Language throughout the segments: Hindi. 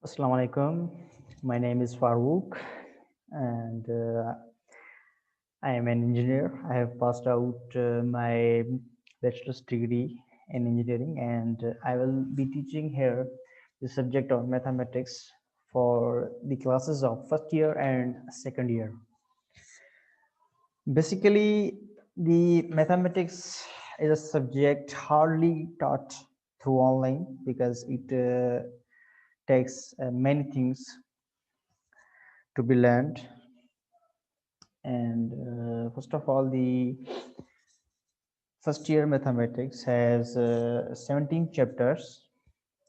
Assalamu alaikum. My name is Farouk and I am an engineer. I have passed out my bachelor's degree in engineering and I will be teaching here the subject of mathematics for the classes of first year and second year. Basically, the mathematics is a subject hardly taught through online because it takes many things to be learned. And first of all, the first year mathematics has 17 chapters.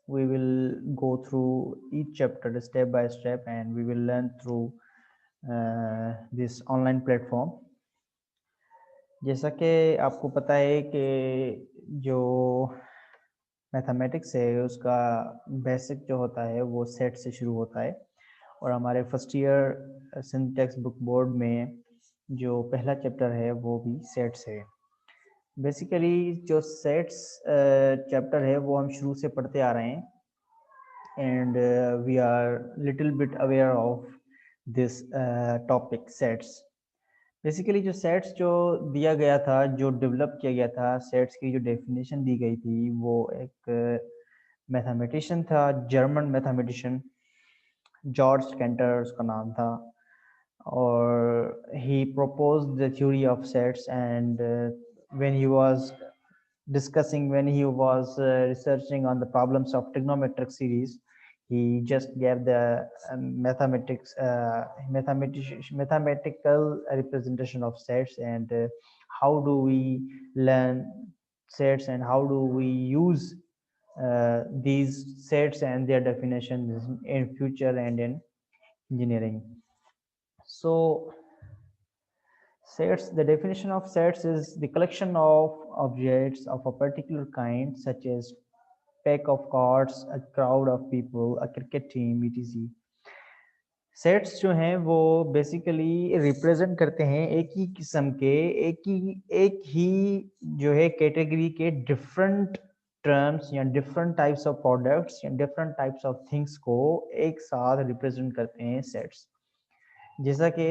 We will go through each chapter step by step and we will learn through this online platform. जैसा कि आपको पता है कि जो मैथमेटिक्स है उसका बेसिक जो होता है वो सेट से शुरू होता है और हमारे first year syntax book board में जो पहला चैप्टर है वो भी सेट्स है। बेसिकली जो सेट्स चैप्टर है वो हम शुरू से पढ़ते आ रहे हैं and we are little bit aware of this topic sets. Basically जो सेट्स जो दिया गया था, जो डेवलप किया गया था, सेट्स की जो डेफिनेशन दी गई थी वो एक मैथमेटिशियन था, जर्मन मैथमेटिशियन जॉर्ज कैंटर उसका नाम था और ही proposed the theory of sets and when he was when he was researching on the problems of trigonometric series, he just gave the mathematical representation of sets and how do we learn sets and how do we use these sets and their definitions in future and in engineering. So sets, the definition of sets is the collection of objects of a particular kind, such as pack of cards, a crowd of people, a cricket team, etc. Sets जो हैं वो बेसिकली रिप्रेजेंट करते हैं एक ही किस्म के एक ही जो है कैटेगरी के डिफरेंट टर्म्स या डिफरेंट टाइप्स ऑफ प्रोडक्ट्स या डिफरेंट टाइप्स ऑफ थिंग्स को एक साथ रिप्रेजेंट करते हैं सेट्स। जैसा कि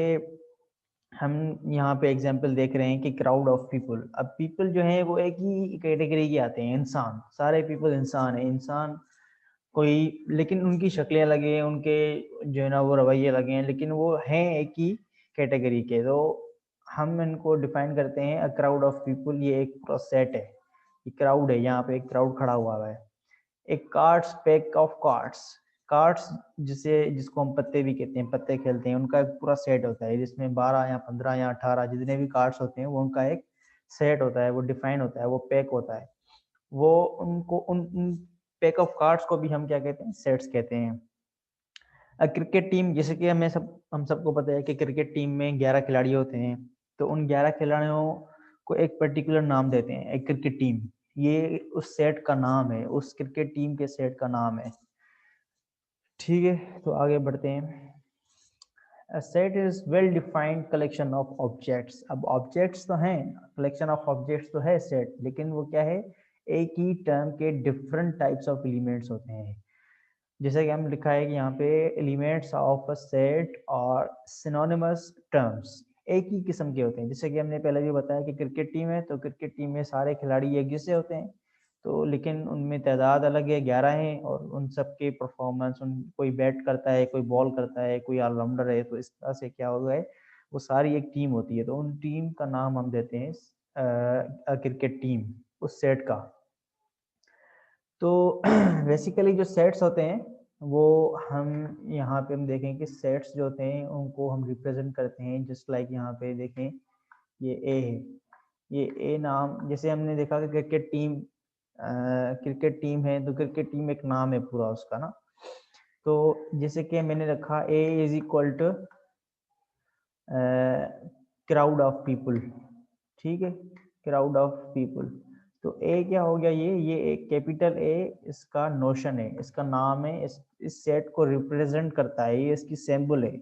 हम यहाँ पे एग्जाम्पल देख रहे हैं कि क्राउड ऑफ पीपल, अब पीपल जो है वो एक ही कैटेगरी के आते हैं, इंसान, सारे पीपल इंसान है, इंसान कोई, लेकिन उनकी शक्लें अलग हैं, उनके जो है ना वो रवैये अलग हैं, लेकिन वो हैं एक ही कैटेगरी के। तो हम इनको डिफाइन करते हैं अ क्राउड ऑफ पीपल, ये एक पूरा सेट है, ये क्राउड है, यहाँ पे एक क्राउड खड़ा हुआ है। एक cards, pack of cards, cards जिसको हम पत्ते भी कहते हैं, पत्ते खेलते हैं, उनका एक पूरा सेट होता है जिसमें 12 या 15 या 18 जितने भी कार्ड्स होते हैं वो उनका एक सेट होता है, वो डिफाइन होता है, वो पैक होता है। वो उनको उन पैक ऑफ कार्ड्स को भी हम क्या कहते हैं, सेट्स कहते हैं। क्रिकेट टीम, जैसे कि हम सबको पता है कि क्रिकेट टीम में 11 खिलाड़ी होते हैं, तो उन 11 खिलाड़ियों को एक पर्टिकुलर नाम देते हैं, एक क्रिकेट टीम, ये उस सेट का नाम है, उस क्रिकेट टीम के सेट का नाम है। ठीक है, तो आगे बढ़ते हैं। A set is well defined collection of objects। अब ऑब्जेक्ट्स तो हैं, कलेक्शन ऑफ ऑब्जेक्ट्स तो है सेट, लेकिन वो क्या है, एक ही टर्म के डिफरेंट टाइप्स ऑफ एलिमेंट्स होते हैं। जैसे कि हम लिखा है कि यहाँ पे एलिमेंट्स ऑफ अ सेट और सिनोनिमस टर्म्स, एक ही किस्म के होते हैं। जैसे कि हमने पहले भी बताया कि क्रिकेट टीम है तो क्रिकेट टीम में सारे खिलाड़ी एक जैसे होते हैं, तो लेकिन उनमें तादाद अलग है, 11 हैं, और उन सब के परफॉर्मेंस, उन कोई बैट करता है, कोई बॉल करता है, कोई ऑलराउंडर है, तो इस तरह से क्या हो गया है, वो सारी एक टीम होती है, तो उन टीम का नाम हम देते हैं क्रिकेट टीम, उस सेट का। तो बेसिकली जो सेट्स होते हैं वो हम यहाँ पे हम देखें कि सेट्स जो होते हैं उनको हम रिप्रेजेंट करते हैं, जस्ट लाइक यहाँ पे देखें ये ए है, ये ए नाम, जैसे हमने देखा कि क्रिकेट टीम है तो क्रिकेट टीम एक नाम है पूरा उसका ना, तो जैसे कि मैंने रखा A is equal to crowd of people. ठीक है, क्राउड ऑफ पीपल, तो ए क्या हो गया, ये एक कैपिटल ए इसका नोशन है, इसका नाम है, इस सेट को रिप्रेजेंट करता है, ये इसकी सिंबल है।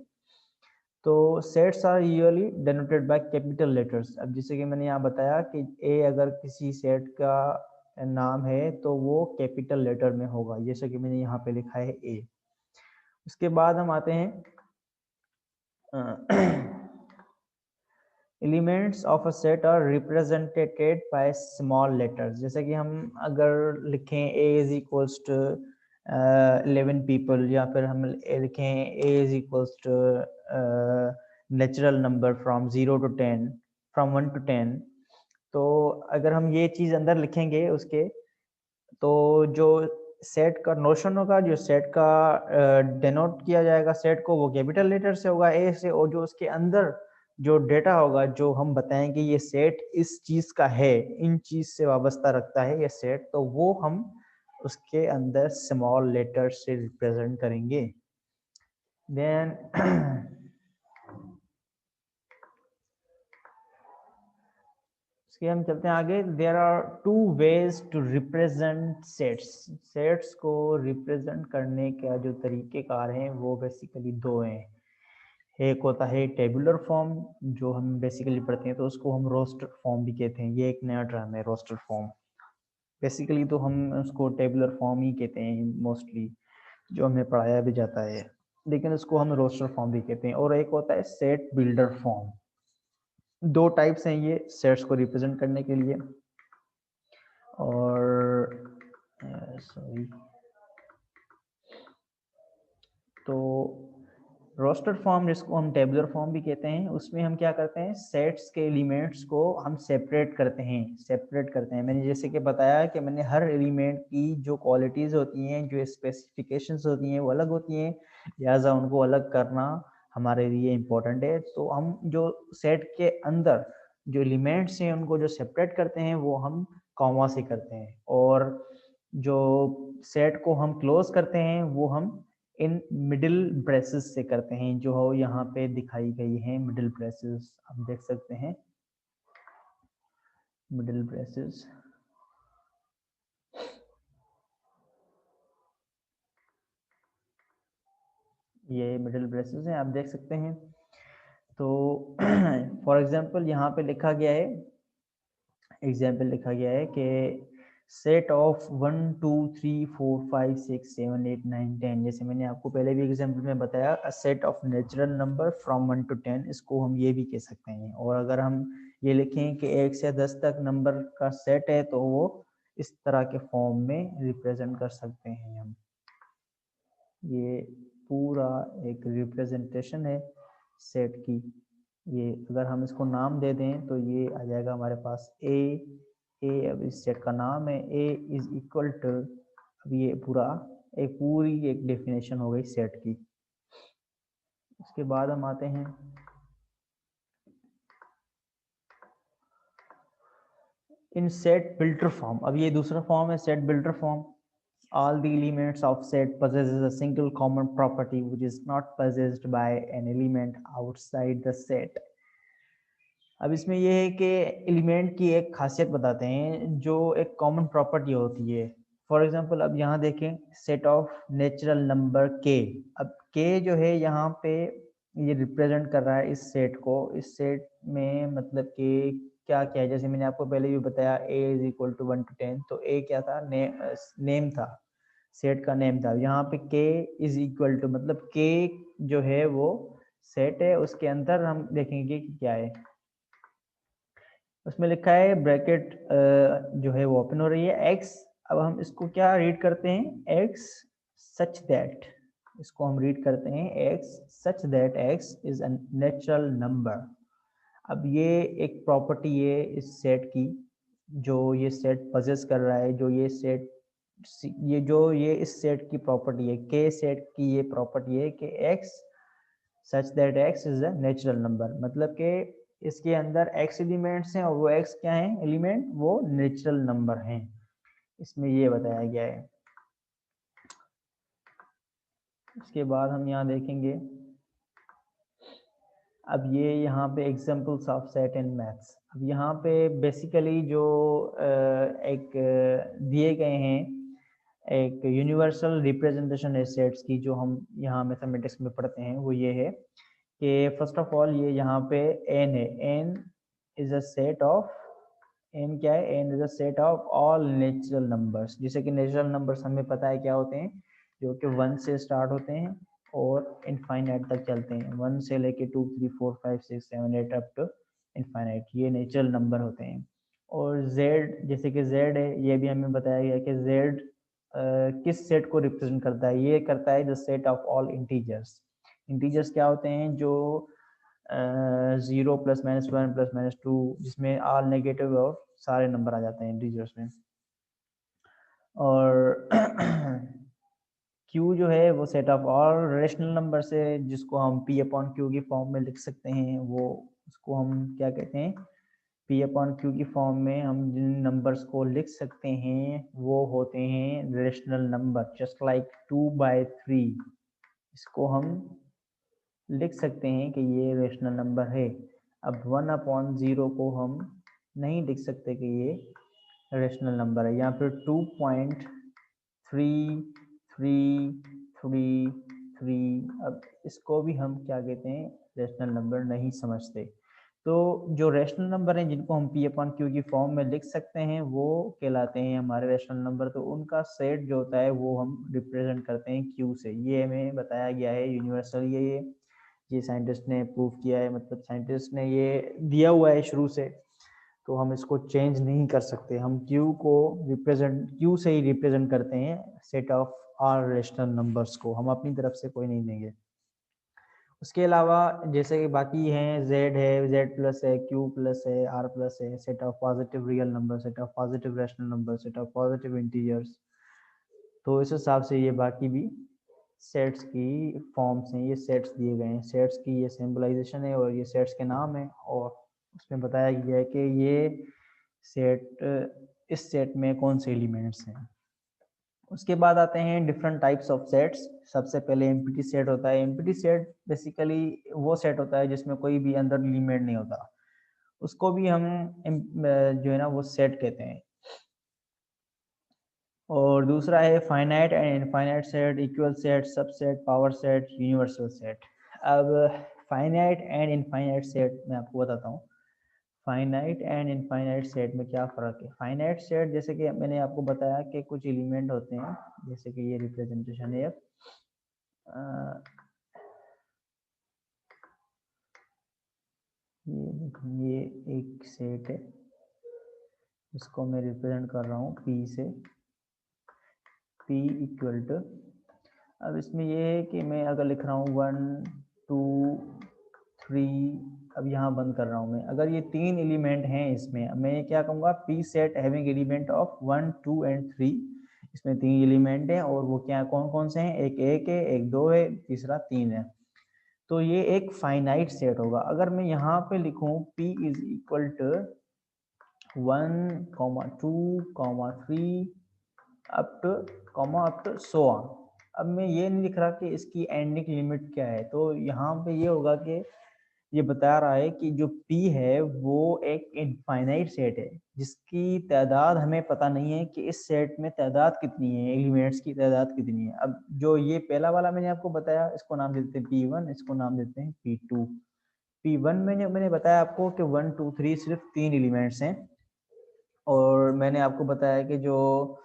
तो sets are usually denoted by capital letters. अब जैसे कि मैंने यहाँ बताया कि ए अगर किसी सेट का नाम है तो वो कैपिटल लेटर में होगा, जैसे कि मैंने यहाँ पे लिखा है ए। उसके बाद हम आते हैं elements of a set are represented by small letters. जैसे कि हम अगर लिखें A is equals to 11 people, या फिर हम लिखें A is equals to natural number from 0 to 10, from 1 to 10, तो अगर हम ये चीज़ अंदर लिखेंगे उसके, तो जो सेट का नोशन होगा, जो सेट का डिनोट किया जाएगा सेट को, वो कैपिटल लेटर से होगा, ए से, और जो उसके अंदर जो डेटा होगा, जो हम बताएंगे ये सेट इस चीज का है, इन चीज से वाबस्ता रखता है ये सेट, तो वो हम उसके अंदर स्मॉल लेटर से रिप्रेजेंट करेंगे। देन इसके हम चलते हैं आगे। There are two ways to represent sets. Sets को रिप्रेजेंट करने का जो तरीकेकार हैं वो बेसिकली दो हैं। एक होता है टेबुलर फॉर्म, जो हम बेसिकली पढ़ते हैं तो उसको हम रोस्टर फॉर्म भी कहते हैं। ये एक नया टर्म है रोस्टर फॉर्म। बेसिकली तो हम उसको टेबुलर फॉर्म ही कहते हैं मोस्टली, जो हमें पढ़ाया भी जाता है, लेकिन उसको हम रोस्टर फॉर्म भी कहते हैं। और एक होता है सेट बिल्डर फॉर्म। दो टाइप्स हैं ये सेट्स को रिप्रेजेंट करने के लिए। और सॉरी, तो रोस्टर फॉर्म, जिसको हम टेबुलर फॉर्म भी कहते हैं, उसमें हम क्या करते हैं, सेट्स के एलिमेंट्स को हम सेपरेट करते हैं। मैंने जैसे कि बताया कि मैंने हर एलिमेंट की जो क्वालिटीज़ होती हैं, जो स्पेसिफिकेशंस होती हैं, वो अलग होती हैं, लिहाजा उनको अलग करना हमारे लिए इम्पोर्टेंट है। तो हम जो सेट के अंदर जो एलिमेंट्स हैं उनको जो सेपरेट करते हैं वो हम कॉमा से करते हैं, और जो सेट को हम क्लोज करते हैं वो हम इन मिडिल ब्रेसेस से करते हैं, जो यहाँ पे दिखाई गई हैं मिडिल ब्रेसेस, आप देख सकते हैं मिडिल ब्रेसेस। ये मिडिल ब्रेसेस हैं, आप देख सकते हैं। तो फॉर एग्जांपल यहाँ पे लिखा गया है, एग्जाम्पल लिखा गया है कि सेट ऑफ 1 2 3 4 5 6 7 8 9 10, जैसे मैंने आपको पहले भी एग्जाम्पल में बताया, अ set of natural number from 1 to 10, इसको हम ये भी कह सकते हैं। और अगर हम ये लिखें कि 1 से 10 तक नंबर का सेट है, तो वो इस तरह के फॉर्म में रिप्रेजेंट कर सकते हैं हम। ये पूरा एक रिप्रेजेंटेशन है सेट की। ये अगर हम इसको नाम दे दें तो ये आ जाएगा हमारे पास ए। अब इस सेट का नाम है ए इज इक्वल टू, अब ये पूरा एक पूरी एक डेफिनेशन हो गई सेट की। उसके बाद हम आते हैं इन सेट बिल्डर फॉर्म। अब ये दूसरा फॉर्म है set builder form. All the elements of set possesses a single common property which is not possessed by an element outside the set. अब इसमें यह है कि एलिमेंट की एक खासियत बताते हैं जो एक कॉमन प्रॉपर्टी होती है। फॉर एग्जांपल अब यहाँ देखें सेट ऑफ नेचुरल नंबर के। अब के जो है यहाँ पे ये रिप्रेजेंट कर रहा है इस सेट को। इस सेट में मतलब कि क्या क्या है, जैसे मैंने आपको पहले भी बताया ए इज इक्वल टू 1 to 10, तो ए क्या था, नेम था, सेट का नेम था। यहाँ पे के इज इक्वल टू मतलब के जो है वो सेट है, उसके अंदर हम देखेंगे कि क्या है। उसमें लिखा है ब्रैकेट जो है वो ओपन हो रही है एक्स। अब हम इसको क्या रीड करते हैं, एक्स सच दैट, इसको हम रीड करते हैं x such that x is a natural number. अब ये एक प्रॉपर्टी है इस सेट की, जो ये सेट पजेस कर रहा है, जो ये सेट ये इस सेट की प्रॉपर्टी है, के सेट की ये प्रॉपर्टी है कि x such that x is a natural number. मतलब कि इसके अंदर एक्स एलिमेंट्स हैं और वो एक्स क्या हैं, एलिमेंट, वो नेचुरल नंबर हैं, इसमें ये बताया गया है। इसके बाद हम यहाँ देखेंगे, अब ये यहाँ पे examples of set in maths. अब यहाँ पे बेसिकली जो एक दिए गए हैं, एक यूनिवर्सल रिप्रेजेंटेशन है सेट्स की, जो हम यहाँ मैथमेटिक्स में पढ़ते हैं, वो ये है कि फर्स्ट ऑफ ऑल ये यहाँ पे एन है, N is a set of, N क्या है, N is a set of all natural numbers. जैसे कि नेचुरल नंबर्स हमें पता है क्या होते हैं, जो कि 1 से स्टार्ट होते हैं और इनफाइनाइट तक चलते हैं, 1 से लेके 2 3 4 5 6 7 8 अप टू इनफाइनाइट, ये नेचुरल नंबर होते हैं। और z, जैसे कि z है, ये भी हमें बताया गया कि z किस सेट को रिप्रेजेंट करता है, ये करता है the set of all integers. Integers क्या होते हैं, जो 0 प्लस माइनस 1 प्लस माइनस 2, जिसमें ऑल नेगेटिव और सारे नंबर आ जाते हैं इंटीजर्स में। और Q जो है वो set of all rational number से, जिसको हम P अपॉन Q की फॉर्म में लिख सकते हैं, वो उसको हम क्या कहते हैं, P अपॉन Q की फॉर्म में हम जिन नंबर्स को लिख सकते हैं वो होते हैं रेशनल नंबर, जस्ट लाइक 2/3, इसको हम लिख सकते हैं कि ये रेशनल नंबर है। अब 1/0 को हम नहीं लिख सकते कि ये रेशनल नंबर है, या फिर 2.3333, अब इसको भी हम क्या कहते हैं, रेशनल नंबर नहीं समझते। तो जो रेशनल नंबर हैं जिनको हम P अपॉन Q की फॉर्म में लिख सकते हैं वो कहलाते हैं हमारे रेशनल नंबर। तो उनका सेट जो होता है वो हम रिप्रेजेंट करते हैं Q से। ये हमें बताया गया है यूनिवर्सल, ये साइंटिस्ट ने प्रूव किया है, मतलब साइंटिस्ट ने ये दिया हुआ है शुरू से, तो हम इसको चेंज नहीं कर सकते। हम Q से ही रिप्रेजेंट करते हैं set of R rational numbers को, हम अपनी तरफ से कोई नहीं देंगे। उसके अलावा जैसे कि बाकी हैं, Z है, Z प्लस है, Q प्लस है, R प्लस है, set of positive real number, set of positive rational number, set of positive integers. तो इस हिसाब से ये बाकी भी सेट्स की फॉर्म्स हैं, ये सेट्स दिए गए हैं, सेट्स की ये सिंबलाइजेशन है और ये सेट्स के नाम है। और उसमें बताया गया है कि ये सेट, इस सेट में कौन से एलिमेंट्स हैं। उसके बाद आते हैं डिफरेंट टाइप्स ऑफ सेट्स। सबसे पहले एम्प्टी सेट होता है। एम्प्टी सेट बेसिकली वो सेट होता है जिसमें कोई भी अंदर एलिमेंट नहीं होता, उसको भी हम जो है ना वो सेट कहते हैं। और दूसरा है finite and infinite set, equal set, subset, power set, universal set. अब फाइनाइट एंड इनफाइनाइट सेट मैं आपको बताता हूँ। फाइनाइट एंड इनफाइनाइट सेट में क्या फ़र्क है। फाइनाइट सेट जैसे कि मैंने आपको बताया कि कुछ एलिमेंट होते हैं, जैसे कि ये रिप्रेजेंटेशन है, ये एक सेट है, इसको मैं रिप्रेजेंट कर रहा हूँ P से, P इक्वल टू, अब इसमें ये है कि मैं अगर लिख रहा हूँ 1 2 3, अब यहाँ बंद कर रहा हूँ मैं, अगर ये 3 एलिमेंट हैं इसमें, मैं क्या कहूँगा, P set having element of 1 2 and 3, इसमें 3 एलिमेंट हैं और वो क्या कौन कौन से हैं, एक 1 है, एक 2 है, तीसरा 3 है। तो ये एक फाइनाइट सेट होगा। अगर मैं यहाँ पे लिखूँ P is equal to 1 2 3 up to so on. अब मैं ये नहीं लिख रहा कि इसकी एंडिंग लिमिट क्या है, तो यहाँ पे ये होगा कि ये बता रहा है कि जो P है वो एक इनफाइनाइट सेट है जिसकी तादाद हमें पता नहीं है कि इस सेट में तादाद कितनी है, एलिमेंट्स की तादाद कितनी है। अब जो ये पहला वाला मैंने आपको बताया, इसको नाम देते हैं P1, इसको नाम देते हैं P2। P1 में मैंने बताया आपको कि 1 2 3 सिर्फ 3 एलिमेंट्स हैं, और मैंने आपको बताया कि जो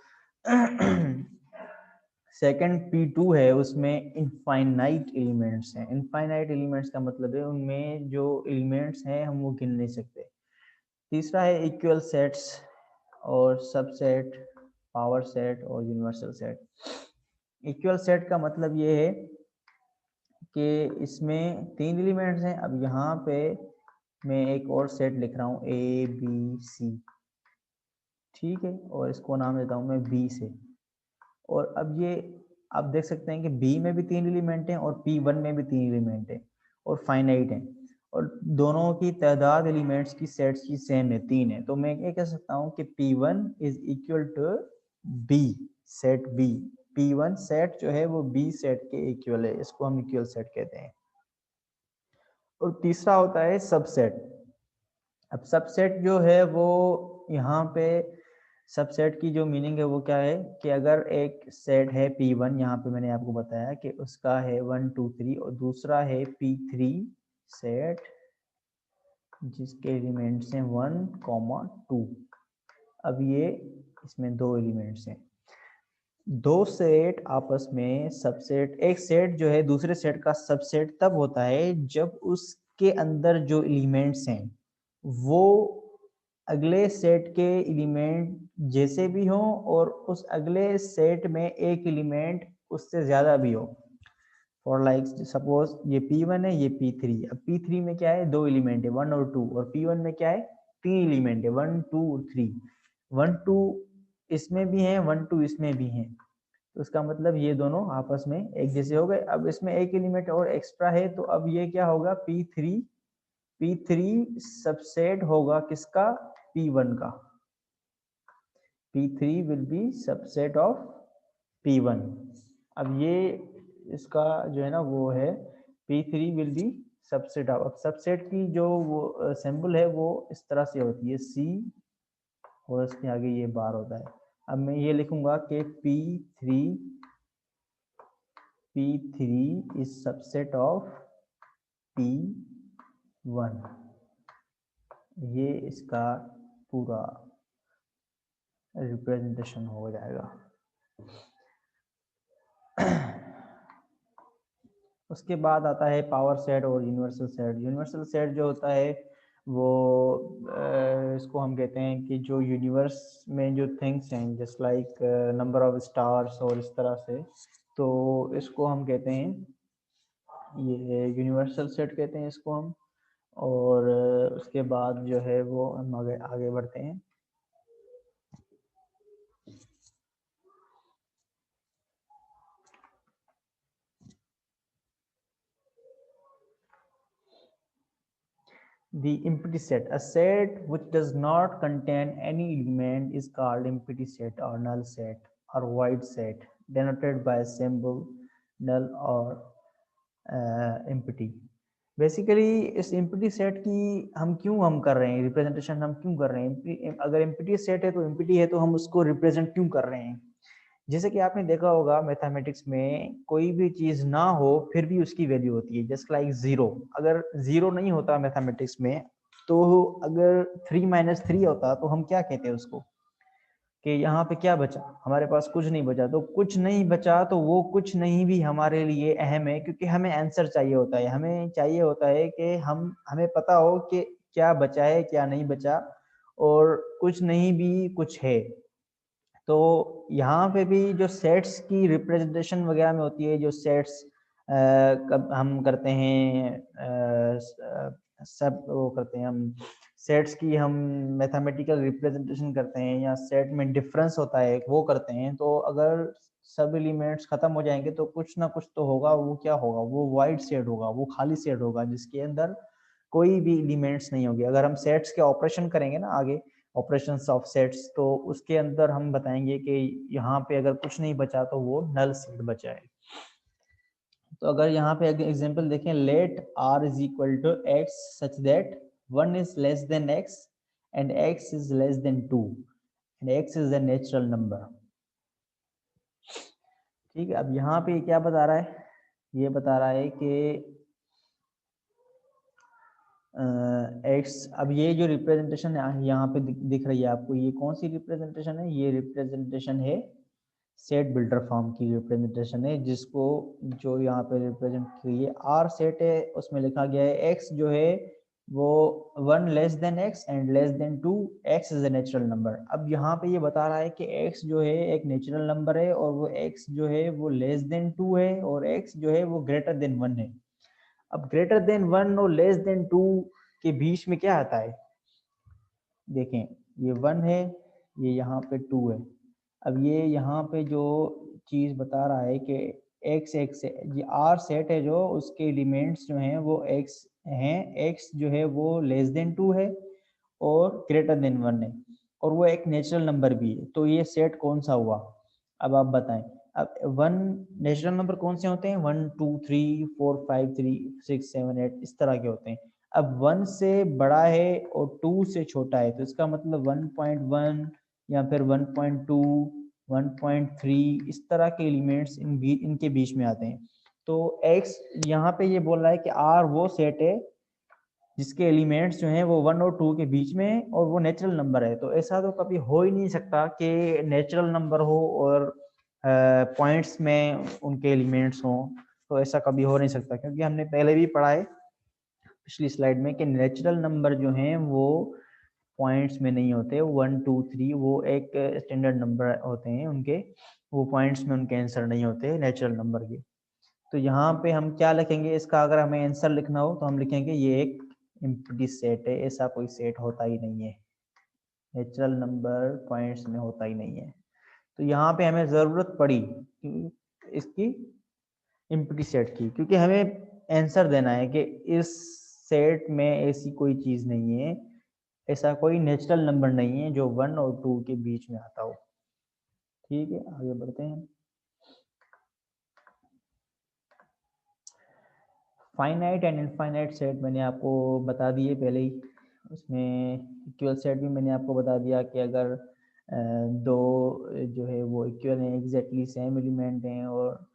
सेकंड P2 है उसमें इनफाइनाइट एलिमेंट्स हैं। इनफाइनाइट एलिमेंट्स का मतलब है उनमें जो एलिमेंट्स हैं हम वो गिन नहीं सकते। तीसरा है इक्वल सेट्स और सबसेट, पावर सेट और यूनिवर्सल सेट। इक्वल सेट का मतलब ये है कि इसमें 3 एलिमेंट्स हैं। अब यहाँ पे मैं एक और सेट लिख रहा हूँ ABC, ठीक है, और इसको नाम देता हूँ मैं B से। और अब ये आप देख सकते हैं कि B में भी 3 एलिमेंट हैं और P1 में भी 3 एलिमेंट हैं और फाइनाइट हैं, और दोनों की तादाद एलिमेंट्स की सेट्स की सेम है, 3 है। तो मैं ये कह सकता हूँ कि P1 is equal to B, set B। P1 set जो है वो B सेट के इक्वल है, इसको हम इक्वल सेट कहते हैं। और तीसरा होता है सबसेट। अब सबसेट जो है वो यहाँ पे सबसेट की जो मीनिंग है वो क्या है कि अगर एक सेट है P1, यहाँ पे मैंने आपको बताया कि उसका है 1 2 3, और दूसरा है P3 सेट जिसके एलिमेंट्स हैं 1 2। अब ये इसमें 2 एलिमेंट्स हैं। दो सेट आपस में सबसेट, एक सेट जो है दूसरे सेट का सबसेट तब होता है जब उसके अंदर जो एलिमेंट्स हैं वो अगले सेट के एलिमेंट जैसे भी हो और उस अगले सेट में एक एलिमेंट उससे ज्यादा भी हो। फॉर लाइक सपोज ये P1 है, ये P3। अब P3 में क्या है, दो एलिमेंट है 1 और 2, और P1 में क्या है, तीन एलिमेंट है 1 2 और 3। 1 2 इसमें भी है, 1 2 इसमें भी है, तो इसका मतलब ये दोनों आपस में एक जैसे हो गए। अब इसमें एक एलिमेंट और एक्स्ट्रा है, तो अब ये क्या होगा, P3 सबसेट होगा किसका, P1 का। P3 will be subset of P1। अब ये इसका जो है ना वो है P3 will be subset of. अब सबसेट की जो वो सिंबल है वो इस तरह से होती है C, और इसके आगे ये बार होता है। अब मैं ये लिखूंगा कि P3 is subset of P1। ये इसका पूरा रिप्रेजेंटेशन हो जाएगा। उसके बाद आता है पावर सेट और यूनिवर्सल सेट। यूनिवर्सल सेट जो होता है वो इसको हम कहते हैं कि जो यूनिवर्स में जो थिंग्स हैं just like number of stars और इस तरह से, तो इसको हम कहते हैं, ये यूनिवर्सल सेट कहते हैं इसको हम। और उसके बाद जो है वो हम आगे आगे बढ़ते हैं। The empty set, a set which does not contain any element is called empty set or null set or void set, denoted by symbol null or empty। Basically इस एम्प्टी सेट की हम कर रहे हैं रिप्रेजेंटेशन, हम क्यों कर रहे हैं, अगर एम्प्टी सेट है तो एम्प्टी है तो हम उसको रिप्रेजेंट क्यों कर रहे हैं। जैसे कि आपने देखा होगा मैथमेटिक्स में कोई भी चीज ना हो फिर भी उसकी वैल्यू होती है, जस्ट लाइक जीरो। अगर जीरो नहीं होता मैथमेटिक्स में, तो अगर 3 - 3 होता तो हम क्या कहते हैं उसको, कि यहाँ पे क्या बचा, हमारे पास कुछ नहीं बचा। तो कुछ नहीं बचा तो वो कुछ नहीं भी हमारे लिए अहम है, क्योंकि हमें आंसर चाहिए होता है। हमें चाहिए होता है कि हमें पता हो कि क्या बचा है क्या नहीं बचा, और कुछ नहीं भी कुछ है। तो यहाँ पे भी जो सेट्स की रिप्रेजेंटेशन वगैरह में होती है, जो सेट्स हम करते हैं, सब वो करते हैं हम सेट्स की, हम मैथमेटिकल रिप्रेजेंटेशन करते हैं, या सेट में डिफरेंस होता है वो करते हैं। तो अगर सब एलिमेंट्स खत्म हो जाएंगे तो कुछ ना कुछ तो होगा, वो क्या होगा, वो वाइड सेट होगा, वो खाली सेट होगा जिसके अंदर कोई भी एलिमेंट्स नहीं होगी। अगर हम सेट्स के ऑपरेशन करेंगे ना आगे, ऑपरेशंस ऑफ सेट्स, तो उसके अंदर हम बताएंगे कि यहाँ पे अगर कुछ नहीं बचा तो वो नल सेट बचा है। तो अगर यहाँ पे एग्जांपल देखें, let r is equal to x such that 1 is less than x and x is less than 2 and x is the natural number. ठीक है, अब यहाँ पे क्या बता रहा है, ये बता रहा है कि x, अब ये जो रिप्रेजेंटेशन है यहाँ पे दिख रही है आपको, ये कौन सी रिप्रेजेंटेशन है, ये रिप्रेजेंटेशन है सेट बिल्डर फॉर्म की रिप्रेजेंटेशन है, जिसको जो यहाँ पे रिप्रेजेंट की है आर सेट है, उसमें लिखा गया है एक्स जो है वो 1 less than x and less than 2, x is a natural number. अब यहाँ पे ये बता रहा है कि एक्स जो है एक नेचुरल नंबर है, और वो एक्स जो है वो लेस देन 2 है, और एक्स जो है वो ग्रेटर देन 1 है। अब ग्रेटर देन 1 और लेस देन 2 के बीच में क्या आता है, देखें ये 1 है, ये यहाँ पे 2 है। अब ये यहाँ पे जो चीज बता रहा है कि x x है, ये r सेट है जो उसके एलिमेंट्स जो हैं वो x हैं, x जो है वो लेस देन 2 है और ग्रेटर देन 1 है, और वो एक नेचुरल नंबर भी है। तो ये सेट कौन सा हुआ, अब आप बताएं। अब 1 नेचुरल नंबर कौन से होते हैं, 1 2 3 4 5 3 6 7 8 इस तरह के होते हैं। अब 1 से बड़ा है और 2 से छोटा है, तो इसका मतलब 1.1 या फिर 1.2 1.3 इस तरह के एलिमेंट्स इनके बीच में आते हैं। तो x यहाँ पे ये बोल रहा है कि r वो सेट है जिसके एलिमेंट्स जो हैं वो 1 और 2 के बीच में है, और वो नेचुरल नंबर है। तो ऐसा तो कभी हो ही नहीं सकता कि नेचुरल नंबर हो और पॉइंट्स में उनके एलिमेंट्स हों, तो ऐसा कभी हो नहीं सकता, क्योंकि हमने पहले भी पढ़ा है पिछली स्लाइड में कि नेचुरल नंबर जो हैं वो पॉइंट्स में नहीं होते, 1 2 3 वो एक स्टैंडर्ड नंबर होते हैं उनके, वो पॉइंट्स में उनके आंसर नहीं होते नेचुरल नंबर के। तो यहाँ पे हम क्या लिखेंगे इसका, अगर हमें आंसर लिखना हो तो हम लिखेंगे ये एक एम्प्टी सेट है, ऐसा कोई सेट होता ही नहीं है, नेचुरल नंबर पॉइंट्स में होता ही नहीं है। तो यहाँ पे हमें ज़रूरत पड़ी इसकी एम्प्टी सेट की, क्योंकि हमें आंसर देना है कि इस सेट में ऐसी कोई चीज़ नहीं है, ऐसा कोई नेचुरल नंबर नहीं है जो 1 और 2 के बीच में आता हो। ठीक है, आगे बढ़ते हैं। फाइनाइट एंड इनफाइनाइट सेट मैंने आपको बता दिए पहले ही, उसमें इक्वल सेट भी मैंने आपको बता दिया कि अगर दो जो है वो इक्वल हैं, एग्जैक्टली सेम एलिमेंट हैं, और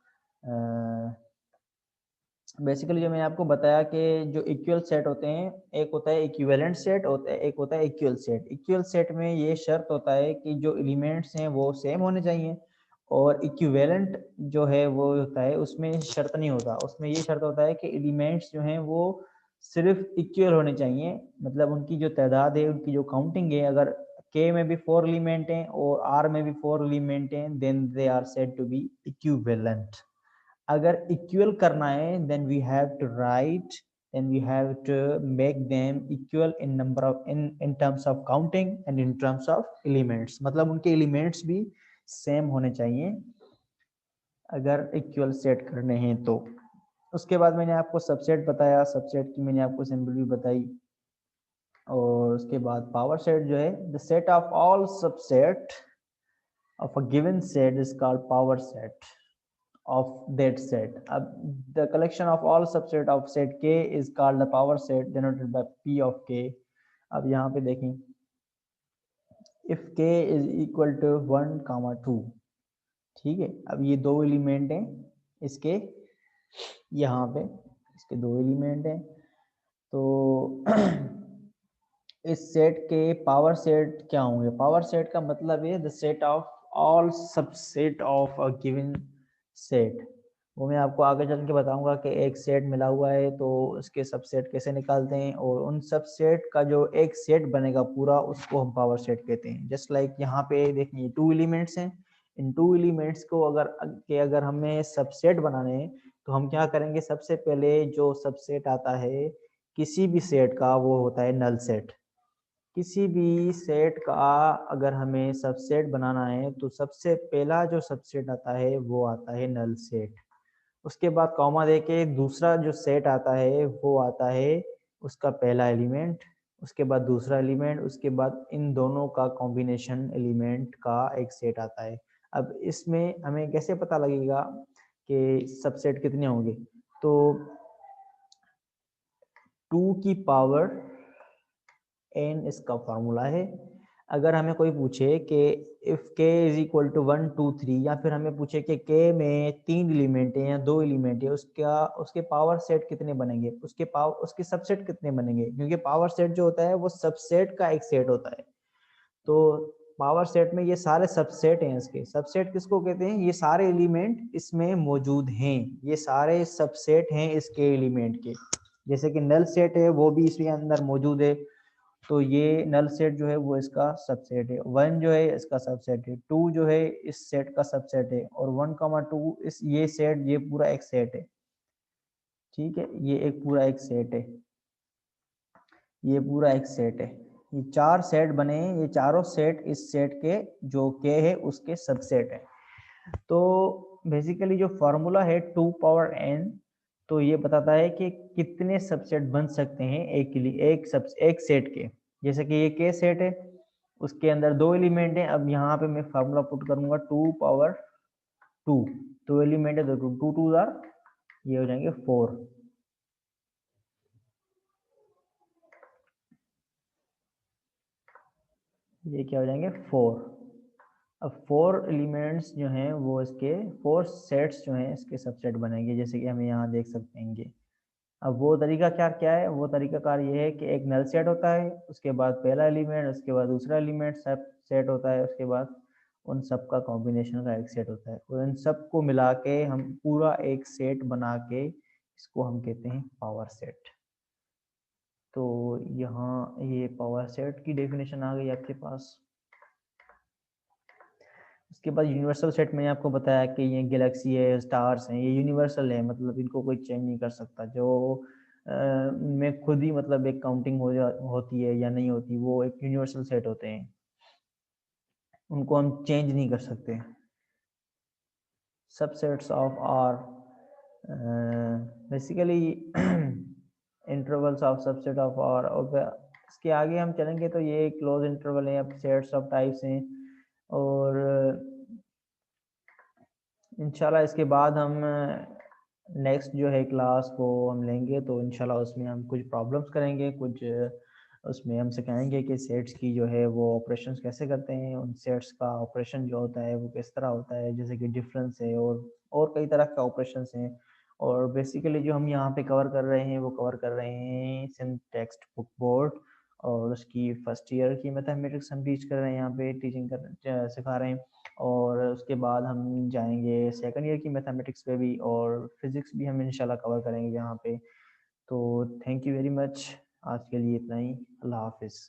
बेसिकली जो मैंने आपको बताया कि जो इक्वल सेट होते हैं, एक होता है इक्विवेलेंट सेट, होता है एक होता है इक्वल सेट। इक्वल सेट में ये शर्त होता है कि जो एलिमेंट्स हैं वो सेम होने चाहिए, और इक्विवेलेंट जो है वो होता है उसमें शर्त नहीं होता, उसमें ये शर्त होता है कि एलिमेंट्स जो हैं वो सिर्फ इक्वल होने चाहिए, मतलब उनकी जो तादाद है, उनकी जो काउंटिंग है, अगर के में भी 4 एलिमेंट हैं और आर में भी 4 एलिमेंट हैं, then they are said to be equivalent. अगर इक्वल करना है then we have to write, then we have to make them equal in number of in terms of counting and in terms of elements, मतलब उनके एलिमेंट्स भी सेम होने चाहिए अगर इक्वल सेट करने हैं तो। उसके बाद मैंने आपको सबसेट बताया, सबसेट की मैंने आपको सिंबल भी बताई, और उसके बाद पावर सेट जो है, the set of all subset of a given set is called power set of that set. The collection of all subset of set K is called the power set denoted by P of K. अब यहाँ पे देखें, if K is equal to 1, 2, ठीक है, अब ये दो एलिमेंट हैं इसके, यहाँ पे इसके दो एलिमेंट हैं, तो इस सेट के पावर सेट क्या होंगे? पावर सेट का मतलब है the set of all subset of a given set. वो मैं आपको आगे चल के बताऊंगा कि एक सेट मिला हुआ है तो उसके सबसेट कैसे निकालते हैं, और उन सबसेट का जो एक सेट बनेगा पूरा, उसको हम पावर सेट कहते हैं। जस्ट लाइक यहाँ पे देखिए 2 एलिमेंट्स हैं, इन 2 एलिमेंट्स को अगर हमें सबसेट बनाने हैं तो हम क्या करेंगे, सबसे पहले जो सबसेट आता है किसी भी सेट का वो होता है नल सेट। किसी भी सेट का अगर हमें सबसेट बनाना है तो सबसे पहला जो सबसेट आता है वो आता है नल सेट। उसके बाद कॉमा देके दूसरा जो सेट आता है वो आता है उसका पहला एलिमेंट, उसके बाद दूसरा एलिमेंट, उसके बाद इन दोनों का कॉम्बिनेशन एलिमेंट का एक सेट आता है। अब इसमें हमें कैसे पता लगेगा कि सबसेट कितने होंगे? तो 2 की पावर n इसका फॉर्मूला है। अगर हमें कोई पूछे कि if k is equal to 1 2 3, या फिर हमें पूछे कि k में 3 एलिमेंट है या 2 एलिमेंट है, उसके पावर सेट कितने बनेंगे, उसके सबसेट कितने बनेंगे, क्योंकि पावर सेट जो होता है वो सबसेट का एक सेट होता है। तो पावर सेट में ये सारे सबसेट हैं, इसके सबसेट किसको कहते हैं? ये सारे एलिमेंट इसमें मौजूद हैं, ये सारे सबसेट हैं इसके एलिमेंट के। जैसे कि नल सेट है वो भी इसके अंदर मौजूद है, तो ये नल सेट जो है वो इसका सबसेट है। 1 जो है इसका सबसेट है, 2 जो है इस सेट का सबसेट है, और 1, 2 इस ये सेट, ये पूरा एक सेट है। ठीक है, ये एक पूरा एक सेट है, ये पूरा एक सेट है। ये 4 सेट बने हैं, ये चारों सेट इस सेट के जो के है उसके सबसेट है। तो बेसिकली जो फॉर्मूला है 2 पावर n, तो ये बताता है कि कितने सबसेट बन सकते हैं एक सेट के। जैसे कि ये के सेट है, उसके अंदर 2 एलिमेंट हैं। अब यहाँ पे मैं फार्मूला पुट करूंगा 2 पावर 2, 2 एलिमेंट है तो 2 2 आर, ये हो जाएंगे 4। ये क्या हो जाएंगे 4। अब 4 एलिमेंट्स जो हैं वो इसके 4 सेट्स जो हैं इसके सबसेट बनेंगे, जैसे कि हम यहाँ देख सकते हैं। अब वो तरीका क्या क्या है? वो तरीका कार ये है कि एक नल सेट होता है, उसके बाद पहला एलिमेंट, उसके बाद दूसरा एलिमेंट सब सेट होता है, उसके बाद उन सब का कॉम्बिनेशन का एक सेट होता है, और इन सब को मिला के हम पूरा एक सेट बना के इसको हम कहते हैं पावर सेट। तो यहाँ ये पावर सेट की डेफिनेशन आ गई आपके पास। उसके बाद यूनिवर्सल सेट मैंने आपको बताया कि ये गैलेक्सी है, स्टार्स हैं, ये यूनिवर्सल है, मतलब इनको कोई चेंज नहीं कर सकता। जो में खुद ही मतलब एक काउंटिंग होती है या नहीं होती, वो एक यूनिवर्सल सेट होते हैं, उनको हम चेंज नहीं कर सकते। Subsets of R basically intervals of subset of R. और इसके आगे हम चलेंगे तो ये क्लोज इंटरवल है, अब सेट्स ऑफ टाइप्स हैं। और इंशाल्लाह इसके बाद हम नेक्स्ट जो है क्लास को हम लेंगे, तो इंशाल्लाह उसमें हम कुछ प्रॉब्लम्स करेंगे, कुछ उसमें हम सिखाएंगे कि सेट्स की जो है वो ऑपरेशंस कैसे करते हैं, उन सेट्स का ऑपरेशन जो होता है वो किस तरह होता है, जैसे कि डिफरेंस है और कई तरह के ऑपरेशंस हैं। और बेसिकली जो हम यहाँ पे कवर कर रहे हैं वो कवर कर रहे हैं सिंटेक्स्ट बुक बोर्ड, और उसकी फर्स्ट ईयर की मैथमेटिक्स हम टीच कर रहे हैं, यहाँ पे टीचिंग कर सिखा रहे हैं। और उसके बाद हम जाएंगे सेकंड ईयर की मैथमेटिक्स पे भी, और फिज़िक्स भी हम इंशाल्लाह कवर करेंगे यहाँ पे। तो थैंक यू वेरी मच, आज के लिए इतना ही। अल्लाह हाफिज़।